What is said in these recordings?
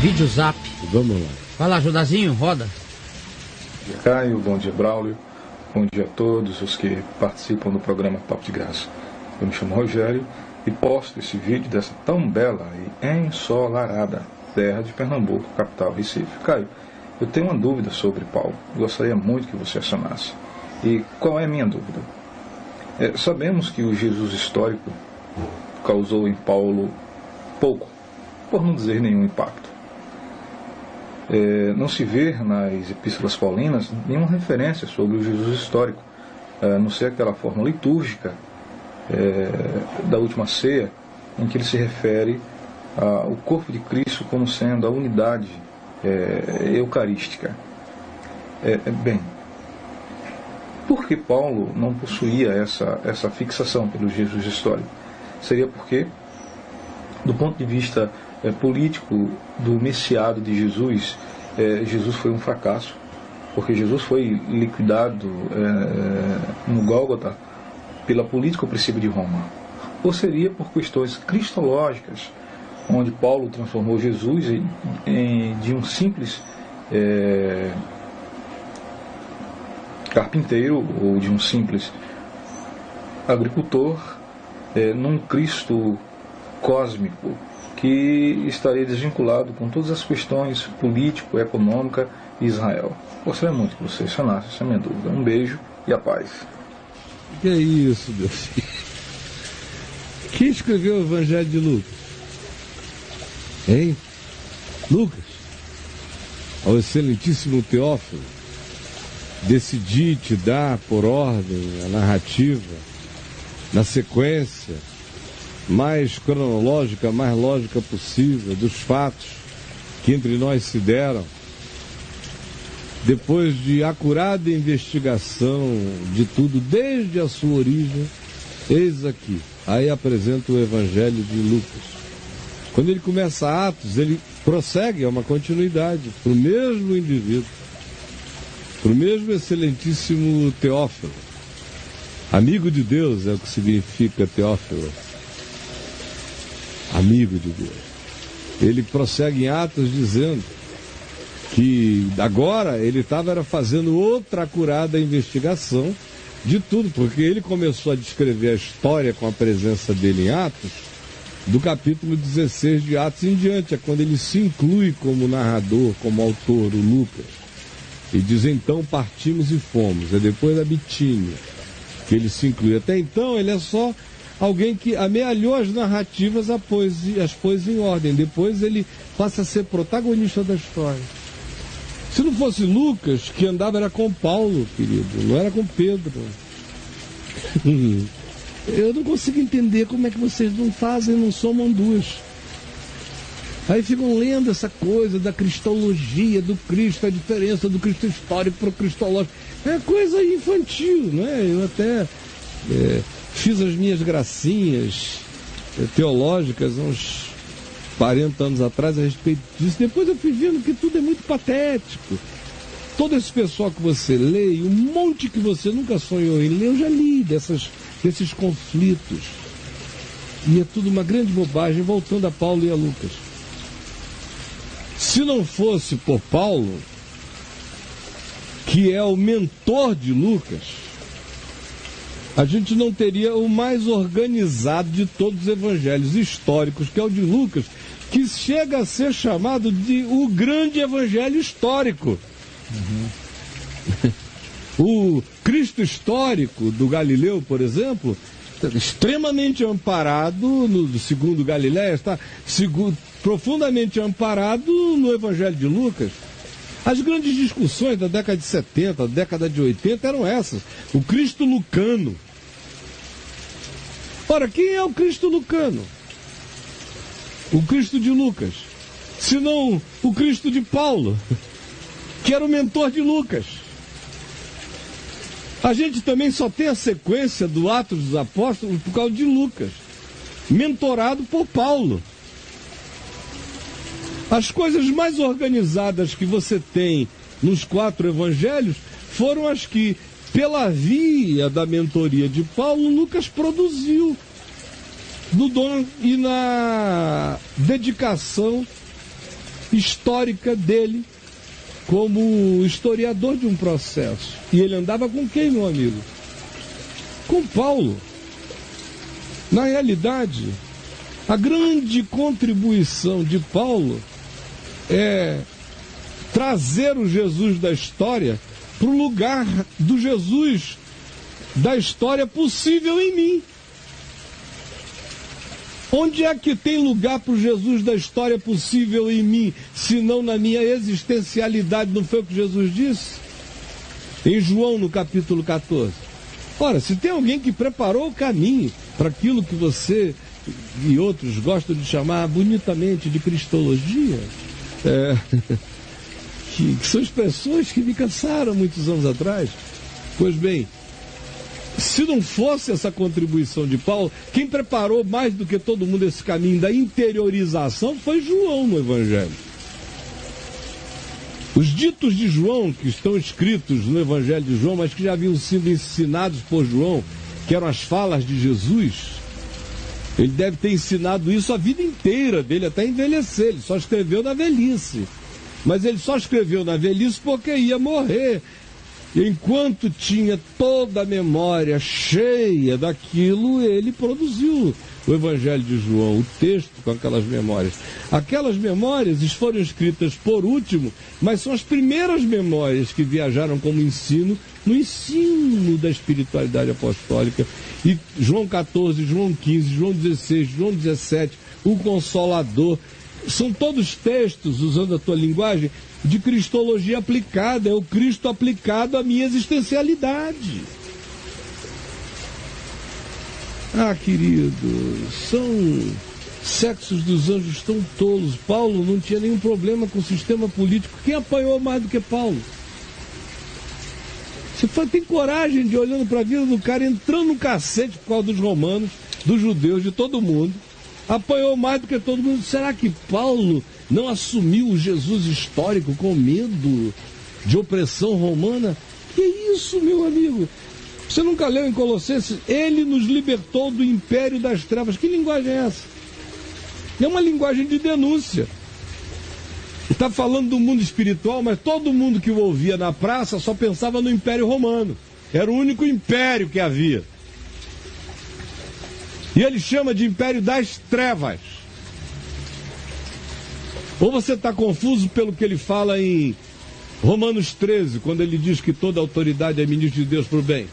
Vídeo Zap. Vamos lá. Vai lá, Judazinho, roda. Bom dia, Caio. Bom dia, Braulio. Bom dia a todos os que participam do programa Papo de Graça. Eu me chamo Rogério e posto esse vídeo dessa tão bela e ensolarada terra de Pernambuco, capital Recife. Caio, eu tenho uma dúvida sobre Paulo. Gostaria muito que você acionasse. E qual é a minha dúvida? Sabemos que o Jesus histórico causou em Paulo pouco, por não dizer nenhum impacto. Não se vê nas epístolas paulinas nenhuma referência sobre o Jesus histórico, a não ser aquela forma litúrgica da última ceia, em que ele se refere ao corpo de Cristo como sendo a unidade eucarística. Bem, por que Paulo não possuía essa fixação pelo Jesus histórico? Seria porque, do ponto de vista político do Messiado de Jesus, Jesus foi um fracasso, porque Jesus foi liquidado no Gólgota pela política opressiva de Roma. Ou seria por questões cristológicas, onde Paulo transformou Jesus de um simples carpinteiro ou de um simples agricultor num Cristo cósmico que estaria desvinculado com todas as questões político-econômicas de Israel. Gostaria muito que você sanasse essa minha dúvida. Um beijo e a paz. Que é isso, meu filho? Quem escreveu o Evangelho de Lucas? Hein? Lucas? Ao excelentíssimo Teófilo, decidi te dar por ordem a narrativa, na sequência mais cronológica, mais lógica possível, dos fatos que entre nós se deram, depois de acurada investigação de tudo, desde a sua origem, eis aqui. Aí apresenta o Evangelho de Lucas. Quando ele começa Atos, ele prossegue, é uma continuidade, para o mesmo indivíduo, para o mesmo excelentíssimo Teófilo. Amigo de Deus é o que significa Teófilo. Amigo de Deus. Ele prossegue em Atos dizendo que agora ele estava fazendo outra acurada investigação de tudo, porque ele começou a descrever a história com a presença dele em Atos, do capítulo 16 de Atos em diante, é quando ele se inclui como narrador, como autor, o Lucas. E diz, então partimos e fomos. É depois da Bitínia que ele se inclui. Até então ele é só alguém que amealhou as narrativas, as pôs em ordem. Depois ele passa a ser protagonista da história. Se não fosse Lucas, que andava era com Paulo, querido, não era com Pedro. Eu não consigo entender como é que vocês não fazem, não somam duas. Aí ficam lendo essa coisa da cristologia, do Cristo, a diferença do Cristo histórico para o cristológico. É coisa infantil, não é? Eu até fiz as minhas gracinhas teológicas uns 40 anos atrás a respeito disso. Depois eu fui vendo que tudo é muito patético. Todo esse pessoal que você lê, um monte que você nunca sonhou em ler, eu já li desses conflitos. E é tudo uma grande bobagem, voltando a Paulo e a Lucas. Se não fosse por Paulo, que é o mentor de Lucas, a gente não teria o mais organizado de todos os evangelhos históricos, que é o de Lucas, que chega a ser chamado de o grande evangelho histórico. O Cristo histórico do Galileu, por exemplo, extremamente amparado no segundo Galiléia, está profundamente amparado no Evangelho de Lucas. As grandes discussões da década de 70, da década de 80 eram essas. O Cristo lucano. Ora, quem é o Cristo lucano? O Cristo de Lucas. Se não o Cristo de Paulo, que era o mentor de Lucas. A gente também só tem a sequência do Atos dos Apóstolos por causa de Lucas, mentorado por Paulo. As coisas mais organizadas que você tem nos 4 evangelhos foram as que, pela via da mentoria de Paulo, Lucas produziu no dom e na dedicação histórica dele como historiador de um processo. E ele andava com quem, meu amigo? Com Paulo. Na realidade, a grande contribuição de Paulo é trazer o Jesus da história para o lugar do Jesus da história possível em mim. Onde é que tem lugar para o Jesus da história possível em mim, se não na minha existencialidade? Não foi o que Jesus disse? Em João, no capítulo 14. Ora, se tem alguém que preparou o caminho para aquilo que você e outros gostam de chamar bonitamente de cristologia, que são expressões que me cansaram muitos anos atrás. Pois bem, se não fosse essa contribuição de Paulo, quem preparou mais do que todo mundo esse caminho da interiorização foi João no Evangelho. Os ditos de João, que estão escritos no Evangelho de João, mas que já haviam sido ensinados por João, que eram as falas de Jesus, ele deve ter ensinado isso a vida inteira dele, até envelhecer. Ele só escreveu na velhice. Mas ele só escreveu na velhice porque ia morrer. E enquanto tinha toda a memória cheia daquilo, ele produziu o Evangelho de João, o texto com aquelas memórias. Aquelas memórias foram escritas por último, mas são as primeiras memórias que viajaram como ensino, no ensino da espiritualidade apostólica. E João 14, João 15, João 16, João 17, o Consolador, são todos textos, usando a tua linguagem, de cristologia aplicada. É o Cristo aplicado à minha existencialidade. Ah, querido, são sexos dos anjos tão tolos. Paulo não tinha nenhum problema com o sistema político. Quem apanhou mais do que Paulo? Você tem coragem de, olhando para a vida do cara, entrando no cacete por causa dos romanos, dos judeus, de todo mundo, apanhou mais do que todo mundo. Será que Paulo não assumiu o Jesus histórico com medo de opressão romana? Que isso, meu amigo? Você nunca leu em Colossenses? Ele nos libertou do império das trevas. Que linguagem é essa? É uma linguagem de denúncia. Está falando do mundo espiritual, mas todo mundo que o ouvia na praça só pensava no Império Romano. Era o único império que havia. E ele chama de império das trevas. Ou você está confuso pelo que ele fala em Romanos 13, quando ele diz que toda autoridade é ministro de Deus para o bem.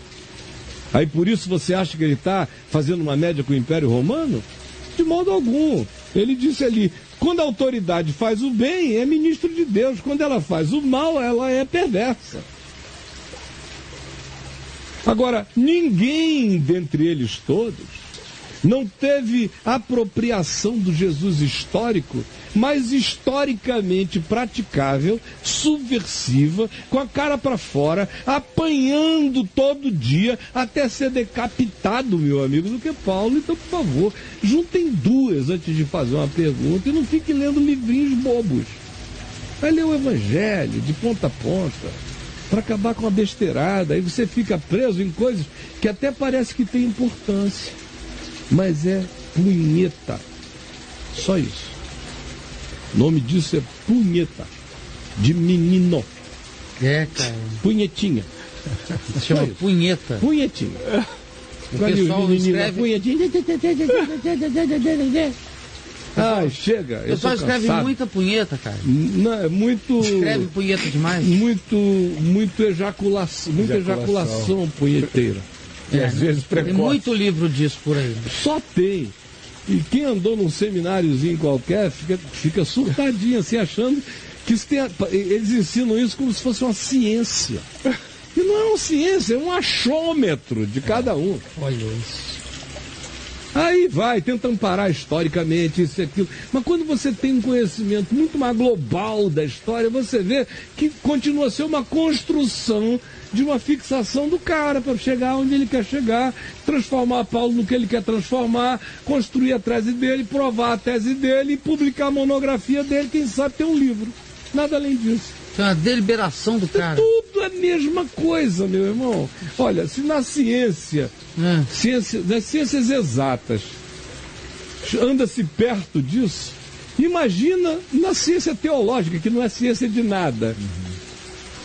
Aí por isso você acha que ele está fazendo uma média com o Império Romano? De modo algum. Ele disse ali, quando a autoridade faz o bem, é ministro de Deus. Quando ela faz o mal, ela é perversa. Agora, ninguém dentre eles todos não teve apropriação do Jesus histórico, mas historicamente praticável, subversiva, com a cara para fora, apanhando todo dia até ser decapitado, meu amigo, do que Paulo. Então, por favor, juntem duas antes de fazer uma pergunta e não fique lendo livrinhos bobos. Vai ler o Evangelho de ponta a ponta, para acabar com a besteirada. Aí você fica preso em coisas que até parece que tem importância, mas é punheta. Só isso. O nome disso é punheta. De menino. É, cara. Punhetinha. Se chama punheta. Punhetinha. O pessoal escreve... Punhetinha. Ah, chega. O pessoal escreve muita punheta, cara. Não, é muito... Escreve punheta demais. Muita ejaculação punheteira. É, às vezes precoce. Tem muito livro disso por aí. Só tem. E quem andou num semináriozinho qualquer fica surtadinho, assim, achando que isso tem, eles ensinam isso como se fosse uma ciência. E não é uma ciência, é um achômetro de cada um. Olha isso. Aí vai, tenta amparar historicamente isso e aquilo. Mas quando você tem um conhecimento muito mais global da história, você vê que continua a ser uma construção de uma fixação do cara para chegar onde ele quer chegar, transformar Paulo no que ele quer transformar, construir a tese dele, provar a tese dele e publicar a monografia dele, quem sabe ter um livro. Nada além disso. É uma deliberação do cara. Tudo é a mesma coisa, meu irmão. Olha, se na ciência, nas ciências exatas, anda-se perto disso, Imagina na ciência teológica, que não é ciência de nada.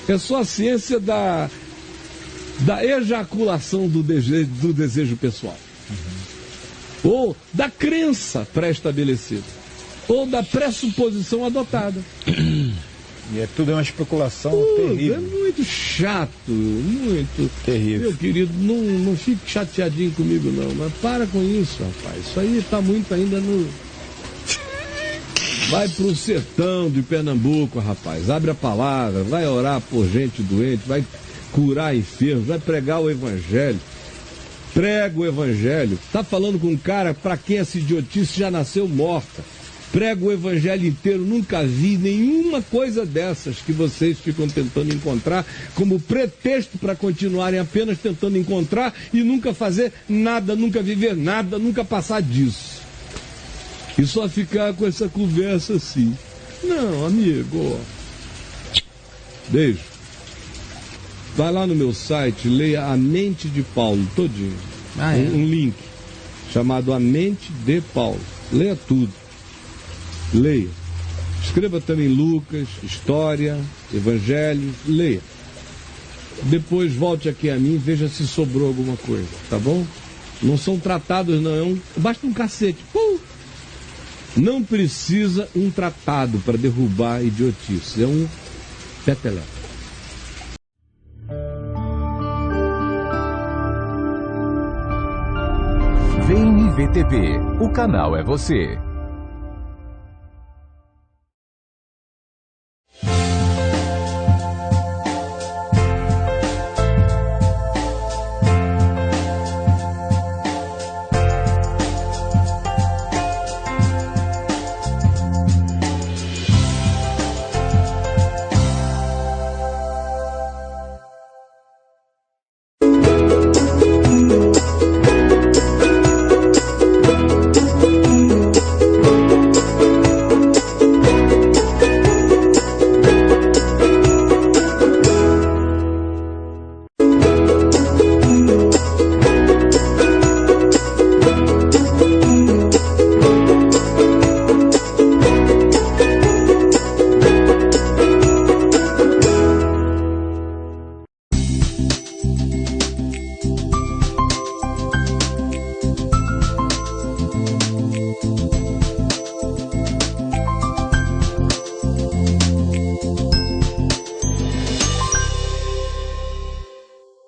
É só a ciência da ejaculação do desejo pessoal. Ou da crença pré-estabelecida. Ou da pressuposição adotada. E tudo é uma especulação terrível. É muito chato, muito. Terrível. Meu querido, não fique chateadinho comigo não, mas para com isso, rapaz. Isso aí está muito ainda no... Vai pro sertão de Pernambuco, rapaz. Abre a palavra, vai orar por gente doente, vai curar enfermos, vai pregar o evangelho. Prega o evangelho. Tá falando com um cara para quem essa idiotice já nasceu morta. Prega o evangelho inteiro, nunca vi nenhuma coisa dessas que vocês ficam tentando encontrar como pretexto para continuarem apenas tentando encontrar e nunca fazer nada, nunca viver nada, nunca passar disso. E só ficar com essa conversa assim. Não, amigo. Beijo. Vai lá no meu site, leia A Mente de Paulo, todinho. Um link chamado A Mente de Paulo. Leia tudo. Leia. Escreva também Lucas, História, Evangelho. Leia. Depois volte aqui a mim e veja se sobrou alguma coisa, tá bom? Não são tratados, não. Basta um cacete. Não precisa um tratado para derrubar idiotice. É um peteleco. VNV TV. O canal é você.